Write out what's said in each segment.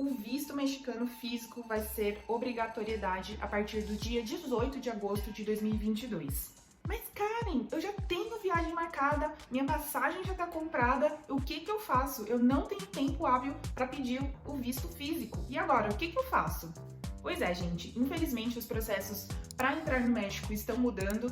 O visto mexicano físico vai ser obrigatoriedade a partir do dia 18 de agosto de 2022. Mas Karen, eu já tenho viagem marcada, minha passagem já está comprada, o que eu faço? Eu não tenho tempo hábil para pedir o visto físico. E agora, o que eu faço? Pois é, gente, infelizmente os processos para entrar no México estão mudando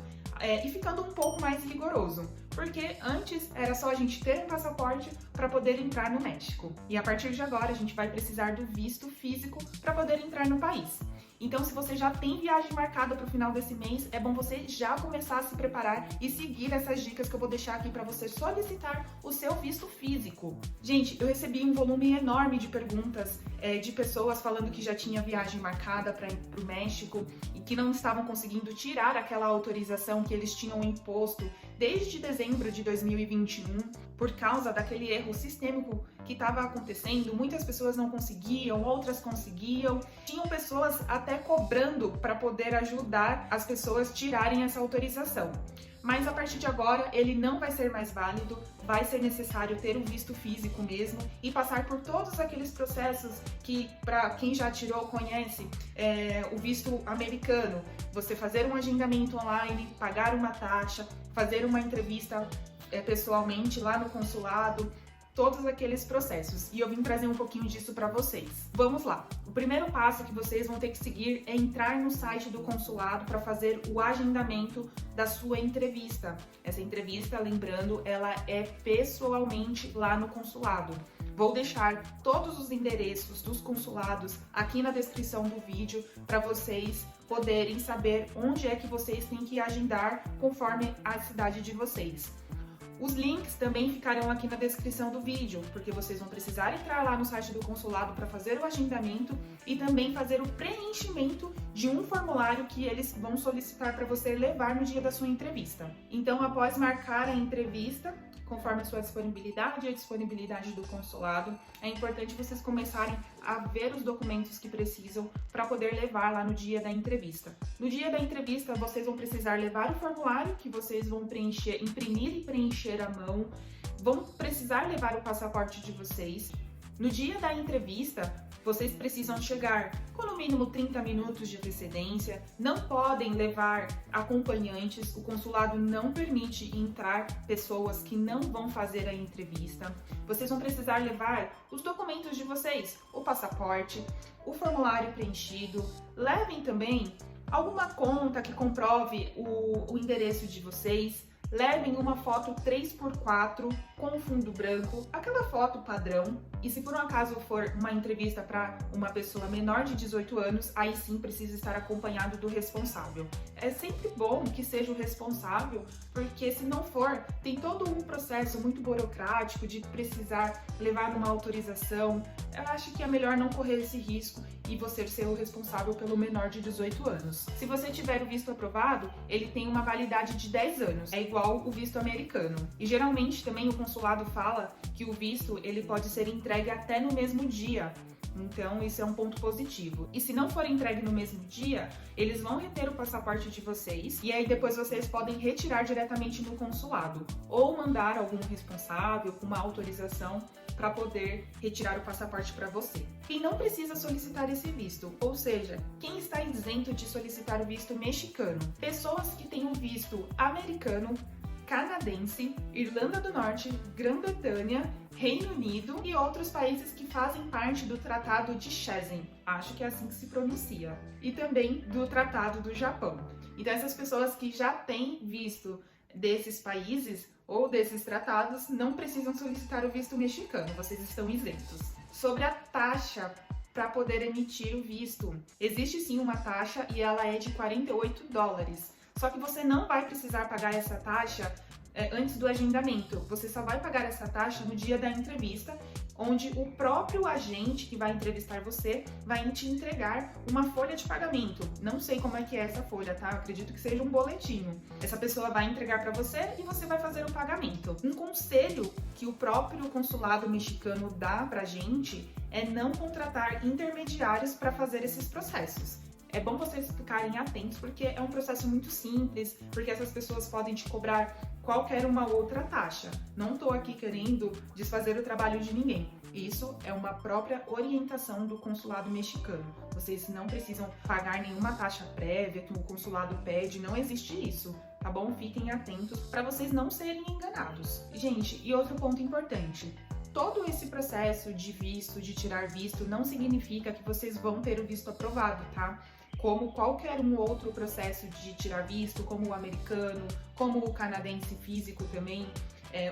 e ficando um pouco mais rigoroso, porque antes era só a gente ter um passaporte para poder entrar no México. E a partir de agora a gente vai precisar do visto físico para poder entrar no país. Então, se você já tem viagem marcada para o final desse mês, é bom você já começar a se preparar e seguir essas dicas que eu vou deixar aqui para você solicitar o seu visto físico. Gente, eu recebi um volume enorme de perguntas de pessoas falando que já tinha viagem marcada para o México e que não estavam conseguindo tirar aquela autorização que eles tinham imposto desde dezembro de 2021 por causa daquele erro sistêmico que estava acontecendo. Muitas pessoas não conseguiam, outras conseguiam. Tinham pessoas até cobrando para poder ajudar as pessoas a tirarem essa autorização. Mas a partir de agora ele não vai ser mais válido, vai ser necessário ter um visto físico mesmo e passar por todos aqueles processos que, para quem já tirou, conhece, o visto americano. Você fazer um agendamento online, pagar uma taxa, fazer uma entrevista pessoalmente lá no consulado, todos aqueles processos. E eu vim trazer um pouquinho disso para vocês. Vamos lá! O primeiro passo que vocês vão ter que seguir é entrar no site do consulado para fazer o agendamento da sua entrevista. Essa entrevista, lembrando, ela é pessoalmente lá no consulado. Vou deixar todos os endereços dos consulados aqui na descrição do vídeo para vocês poderem saber onde é que vocês têm que agendar conforme a cidade de vocês. Os links também ficarão aqui na descrição do vídeo, porque vocês vão precisar entrar lá no site do consulado para fazer o agendamento e também fazer o preenchimento de um formulário que eles vão solicitar para você levar no dia da sua entrevista. Então, após marcar a entrevista, conforme a sua disponibilidade e a disponibilidade do consulado, é importante vocês começarem a ver os documentos que precisam para poder levar lá no dia da entrevista. No dia da entrevista, vocês vão precisar levar o formulário que vocês vão preencher, imprimir e preencher à mão, vão precisar levar o passaporte de vocês. No dia da entrevista, vocês precisam chegar com no mínimo 30 minutos de antecedência, não podem levar acompanhantes, o consulado não permite entrar pessoas que não vão fazer a entrevista. Vocês vão precisar levar os documentos de vocês, o passaporte, o formulário preenchido, levem também alguma conta que comprove o endereço de vocês. Levem uma foto 3x4 com fundo branco, aquela foto padrão. E se por um acaso for uma entrevista para uma pessoa menor de 18 anos, aí sim precisa estar acompanhado do responsável. É sempre bom que seja o responsável, porque se não for, tem todo um processo muito burocrático de precisar levar uma autorização. Eu acho que é melhor não correr esse risco e você ser o responsável pelo menor de 18 anos. Se você tiver o visto aprovado, ele tem uma validade de 10 anos, é igual o visto americano. E geralmente também o consulado fala que o visto ele pode ser entregue até no mesmo dia. Então, isso é um ponto positivo. E se não for entregue no mesmo dia, eles vão reter o passaporte de vocês e aí depois vocês podem retirar diretamente no consulado ou mandar algum responsável com uma autorização para poder retirar o passaporte para você. Quem não precisa solicitar esse visto, ou seja, quem está isento de solicitar o visto mexicano, pessoas que têm o visto americano, canadense, Irlanda do Norte, Grã-Bretanha, Reino Unido e outros países que fazem parte do Tratado de Schengen, acho que é assim que se pronuncia, e também do Tratado do Japão. Então essas pessoas que já têm visto desses países ou desses tratados não precisam solicitar o visto mexicano, vocês estão isentos. Sobre a taxa para poder emitir o visto, existe sim uma taxa e ela é de $48. Só que você não vai precisar pagar essa taxa antes do agendamento. Você só vai pagar essa taxa no dia da entrevista, onde o próprio agente que vai entrevistar você vai te entregar uma folha de pagamento. Não sei como é que é essa folha, tá? Acredito que seja um boletim. Essa pessoa vai entregar para você e você vai fazer o pagamento. Um conselho que o próprio consulado mexicano dá pra gente é não contratar intermediários para fazer esses processos. é bom vocês ficarem atentos, porque é um processo muito simples, porque essas pessoas podem te cobrar qualquer uma outra taxa. Não estou aqui querendo desfazer o trabalho de ninguém. Isso é uma própria orientação do consulado mexicano. Vocês não precisam pagar nenhuma taxa prévia que o consulado pede, não existe isso, tá bom? Fiquem atentos para vocês não serem enganados. Gente, e outro ponto importante. Todo esse processo de visto, de tirar visto, não significa que vocês vão ter o visto aprovado, tá? Como qualquer um outro processo de tirar visto, como o americano, como o canadense físico também,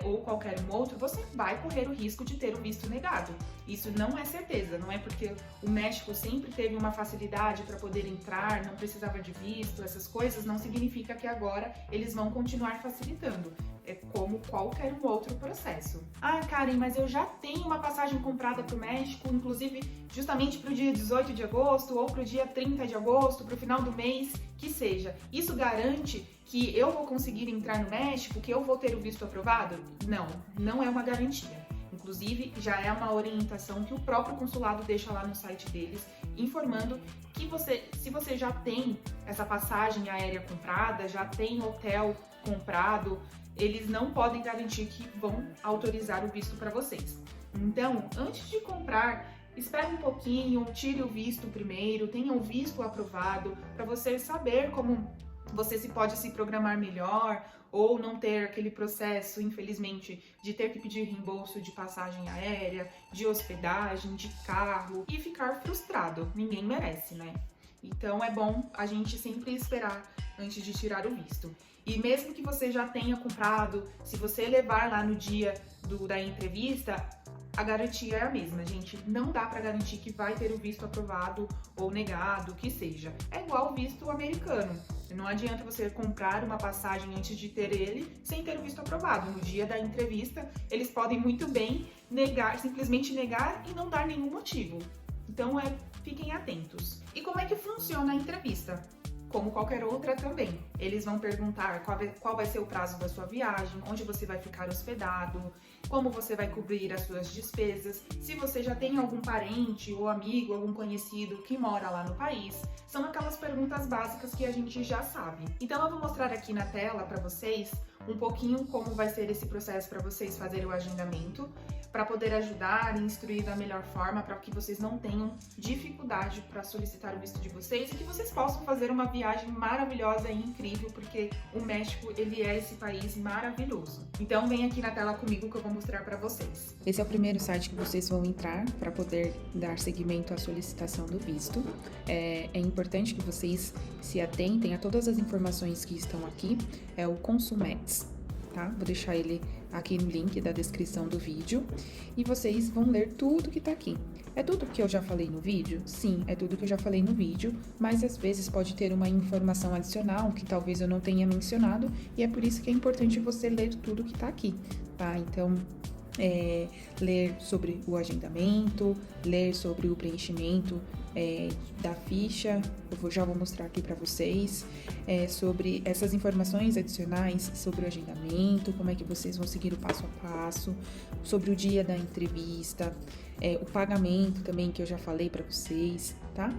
ou qualquer um outro, você vai correr o risco de ter o visto negado. Isso não é certeza, não é porque o México sempre teve uma facilidade para poder entrar, não precisava de visto, essas coisas, não significa que agora eles vão continuar facilitando. É como qualquer um outro processo. Ah, Karen, mas eu já tenho uma passagem comprada para o México, inclusive justamente para o dia 18 de agosto ou para o dia 30 de agosto, para o final do mês, que seja. Isso garante que eu vou conseguir entrar no México, que eu vou ter o visto aprovado? Não, não é uma garantia. Inclusive, já é uma orientação que o próprio consulado deixa lá no site deles, informando que se você já tem essa passagem aérea comprada, já tem hotel comprado, eles não podem garantir que vão autorizar o visto para vocês. Então, antes de comprar, espere um pouquinho, tire o visto primeiro, tenha o visto aprovado, para você saber como você pode se programar melhor ou não ter aquele processo, infelizmente, de ter que pedir reembolso de passagem aérea, de hospedagem, de carro e ficar frustrado. Ninguém merece, né? Então é bom a gente sempre esperar antes de tirar o visto. E mesmo que você já tenha comprado, se você levar lá no dia da entrevista, a garantia é a mesma, gente. Não dá para garantir que vai ter o visto aprovado ou negado, o que seja. É igual o visto americano. Não adianta você comprar uma passagem antes de ter ele sem ter o visto aprovado. No dia da entrevista, eles podem muito bem negar, simplesmente negar e não dar nenhum motivo. Então, fiquem atentos. E como é que funciona a entrevista? Como qualquer outra também. Eles vão perguntar qual vai ser o prazo da sua viagem, onde você vai ficar hospedado, como você vai cobrir as suas despesas, se você já tem algum parente ou amigo, algum conhecido que mora lá no país. São aquelas perguntas básicas que a gente já sabe. Então eu vou mostrar aqui na tela para vocês um pouquinho como vai ser esse processo para vocês fazerem o agendamento, para poder ajudar e instruir da melhor forma, para que vocês não tenham dificuldade para solicitar o visto de vocês e que vocês possam fazer uma viagem maravilhosa e incrível, porque o México, ele é esse país maravilhoso. Então vem aqui na tela comigo que eu vou mostrar para vocês. Esse é o primeiro site que vocês vão entrar para poder dar seguimento à solicitação do visto. É importante que vocês se atentem a todas as informações que estão aqui. É o Consulmex. Tá? Vou deixar ele aqui no link da descrição do vídeo e vocês vão ler tudo que tá aqui. É tudo que eu já falei no vídeo? Sim, é tudo que eu já falei no vídeo, mas às vezes pode ter uma informação adicional que talvez eu não tenha mencionado e é por isso que é importante você ler tudo que tá aqui, tá? Então, ler sobre o agendamento, ler sobre o preenchimento da ficha, já vou mostrar aqui para vocês, sobre essas informações adicionais sobre o agendamento, como é que vocês vão seguir o passo a passo, sobre o dia da entrevista, o pagamento também que eu já falei para vocês, tá?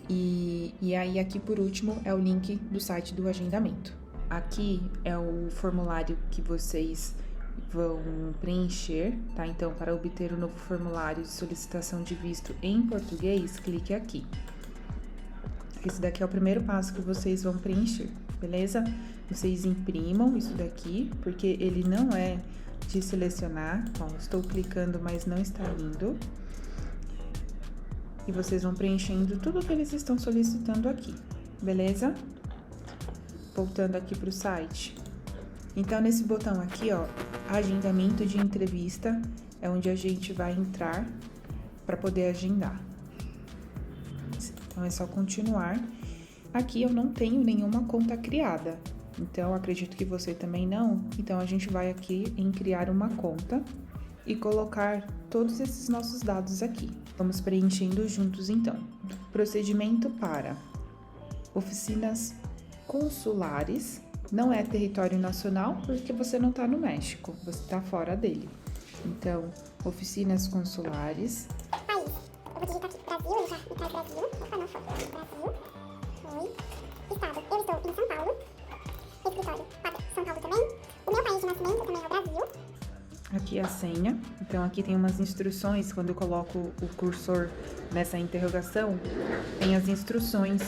E aí aqui por último é o link do site do agendamento. Aqui é o formulário que vocês vão preencher, tá? Então, para obter o novo formulário de solicitação de visto em português, clique aqui. Esse daqui é o primeiro passo que vocês vão preencher, beleza? Vocês imprimam isso daqui, porque ele não é de selecionar. Ó, estou clicando, mas não está indo. E vocês vão preenchendo tudo que eles estão solicitando aqui, beleza? Voltando aqui para o site. Então, nesse botão aqui, ó, agendamento de entrevista, é onde a gente vai entrar para poder agendar. Então, é só continuar. Aqui eu não tenho nenhuma conta criada, então acredito que você também não. Então, a gente vai aqui em criar uma conta e colocar todos esses nossos dados aqui. Vamos preenchendo juntos, então. Procedimento para oficinas consulares. Não é território nacional, porque você não está no México, você está fora dele. Então, oficinas consulares. País. Eu vou digitar aqui Brasil, ele já me traz Brasil. Opa, não foi Brasil. senha. Então aqui tem umas instruções, quando eu coloco o cursor nessa interrogação, tem as instruções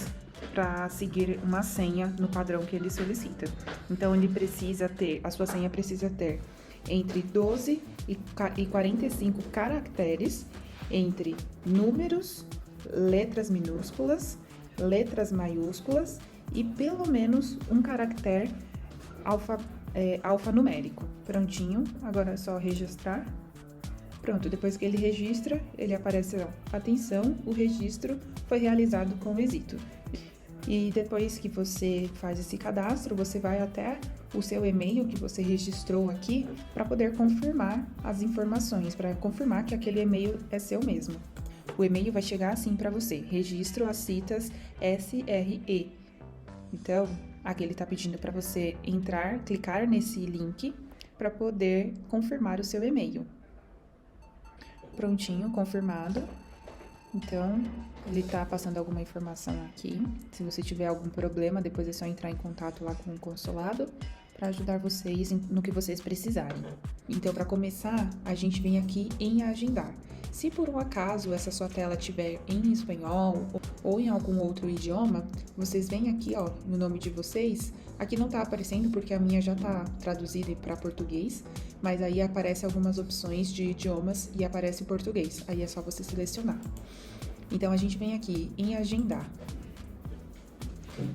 para seguir uma senha no padrão que ele solicita. Então ele precisa ter, a sua senha precisa ter entre 12 e 45 caracteres, entre números, letras minúsculas, letras maiúsculas e pelo menos um caractere alfanumérico. Prontinho, agora é só registrar. Pronto, depois que ele registra, ele aparece, ó, atenção, o registro foi realizado com êxito. E depois que você faz esse cadastro, você vai até o seu e-mail que você registrou aqui para poder confirmar as informações, para confirmar que aquele e-mail é seu mesmo. O e-mail vai chegar assim para você, registro as citas SRE. Então, aqui ele está pedindo para você entrar, clicar nesse link para poder confirmar o seu e-mail. Prontinho, confirmado. Então, ele está passando alguma informação aqui. Se você tiver algum problema, depois é só entrar em contato lá com o consulado para ajudar vocês no que vocês precisarem. Então, para começar, a gente vem aqui em agendar. Se por um acaso essa sua tela estiver em espanhol ou em algum outro idioma, vocês vêm aqui, ó, no nome de vocês. Aqui não está aparecendo porque a minha já está traduzida para português, mas aí aparece algumas opções de idiomas e aparece português. Aí é só você selecionar. Então a gente vem aqui em agendar.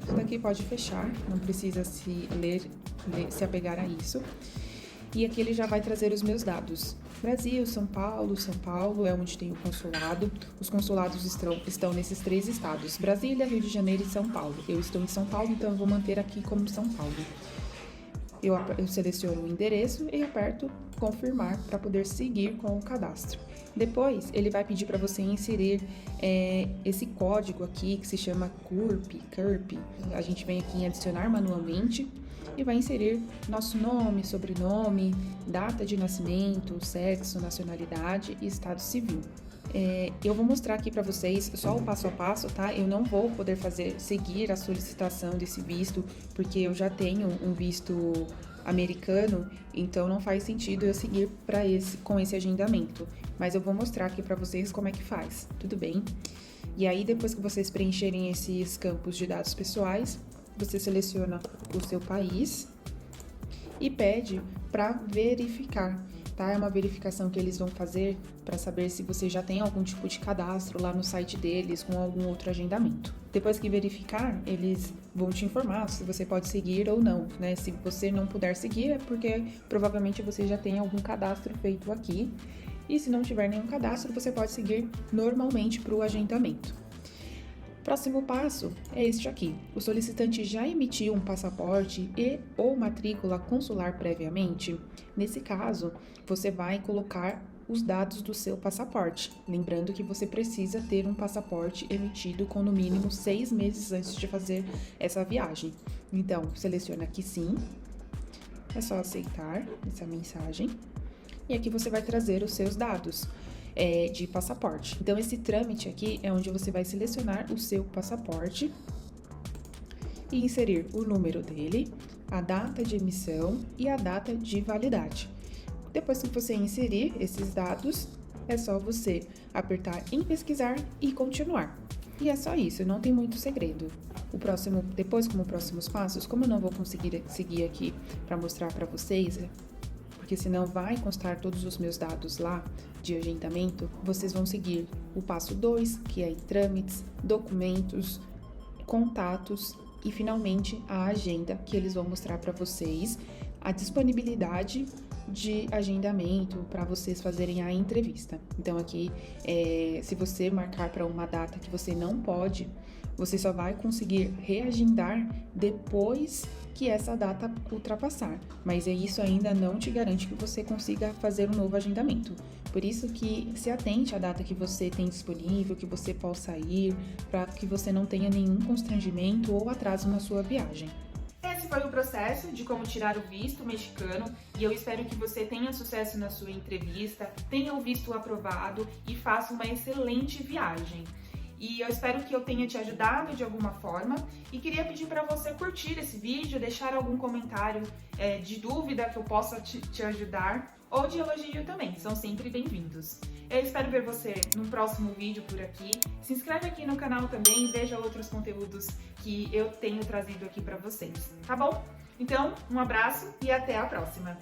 Isso daqui pode fechar, não precisa se apegar a isso. E aqui ele já vai trazer os meus dados. Brasil, São Paulo é onde tem o consulado. Os consulados estão nesses 3 estados: Brasília, Rio de Janeiro e São Paulo. Eu estou em São Paulo, então eu vou manter aqui como São Paulo. Eu seleciono o endereço e aperto confirmar para poder seguir com o cadastro. Depois, ele vai pedir para você inserir esse código aqui que se chama CURP. A gente vem aqui em adicionar manualmente e vai inserir nosso nome, sobrenome, data de nascimento, sexo, nacionalidade e estado civil. Eu vou mostrar aqui para vocês só o passo a passo, tá? Eu não vou poder seguir a solicitação desse visto, porque eu já tenho um visto americano, então não faz sentido eu seguir com esse agendamento. Mas eu vou mostrar aqui para vocês como é que faz, tudo bem? E aí, depois que vocês preencherem esses campos de dados pessoais, você seleciona o seu país e pede para verificar, tá? É uma verificação que eles vão fazer para saber se você já tem algum tipo de cadastro lá no site deles com algum outro agendamento. Depois que verificar, eles vão te informar se você pode seguir ou não, né? Se você não puder seguir, é porque provavelmente você já tem algum cadastro feito aqui. E se não tiver nenhum cadastro, você pode seguir normalmente para o agendamento. Próximo passo é este aqui. O solicitante já emitiu um passaporte ou matrícula consular previamente? Nesse caso, você vai colocar os dados do seu passaporte. Lembrando que você precisa ter um passaporte emitido com no mínimo 6 meses antes de fazer essa viagem. Então, seleciona aqui sim. É só aceitar essa mensagem. E aqui você vai trazer os seus dados de passaporte. Então, esse trâmite aqui é onde você vai selecionar o seu passaporte e inserir o número dele, a data de emissão e a data de validade. Depois que você inserir esses dados, é só você apertar em pesquisar e continuar. E é só isso, não tem muito segredo. Depois, como próximos passos, como eu não vou conseguir seguir aqui para mostrar para vocês, porque senão vai constar todos os meus dados lá de agendamento, vocês vão seguir o passo 2, que é em trâmites, documentos, contatos e finalmente a agenda, que eles vão mostrar para vocês a disponibilidade de agendamento para vocês fazerem a entrevista. Então aqui, se você marcar para uma data que você não pode, você só vai conseguir reagendar depois que essa data ultrapassar, mas isso ainda não te garante que você consiga fazer um novo agendamento. Por isso que se atente à data que você tem disponível, que você possa ir, para que você não tenha nenhum constrangimento ou atraso na sua viagem. Esse foi o processo de como tirar o visto mexicano e eu espero que você tenha sucesso na sua entrevista, tenha o visto aprovado e faça uma excelente viagem. E eu espero que eu tenha te ajudado de alguma forma e queria pedir para você curtir esse vídeo, deixar algum comentário de dúvida que eu possa te ajudar ou de elogio também, são sempre bem-vindos. Eu espero ver você no próximo vídeo por aqui. Se inscreve aqui no canal também e veja outros conteúdos que eu tenho trazido aqui para vocês, tá bom? Então, um abraço e até a próxima!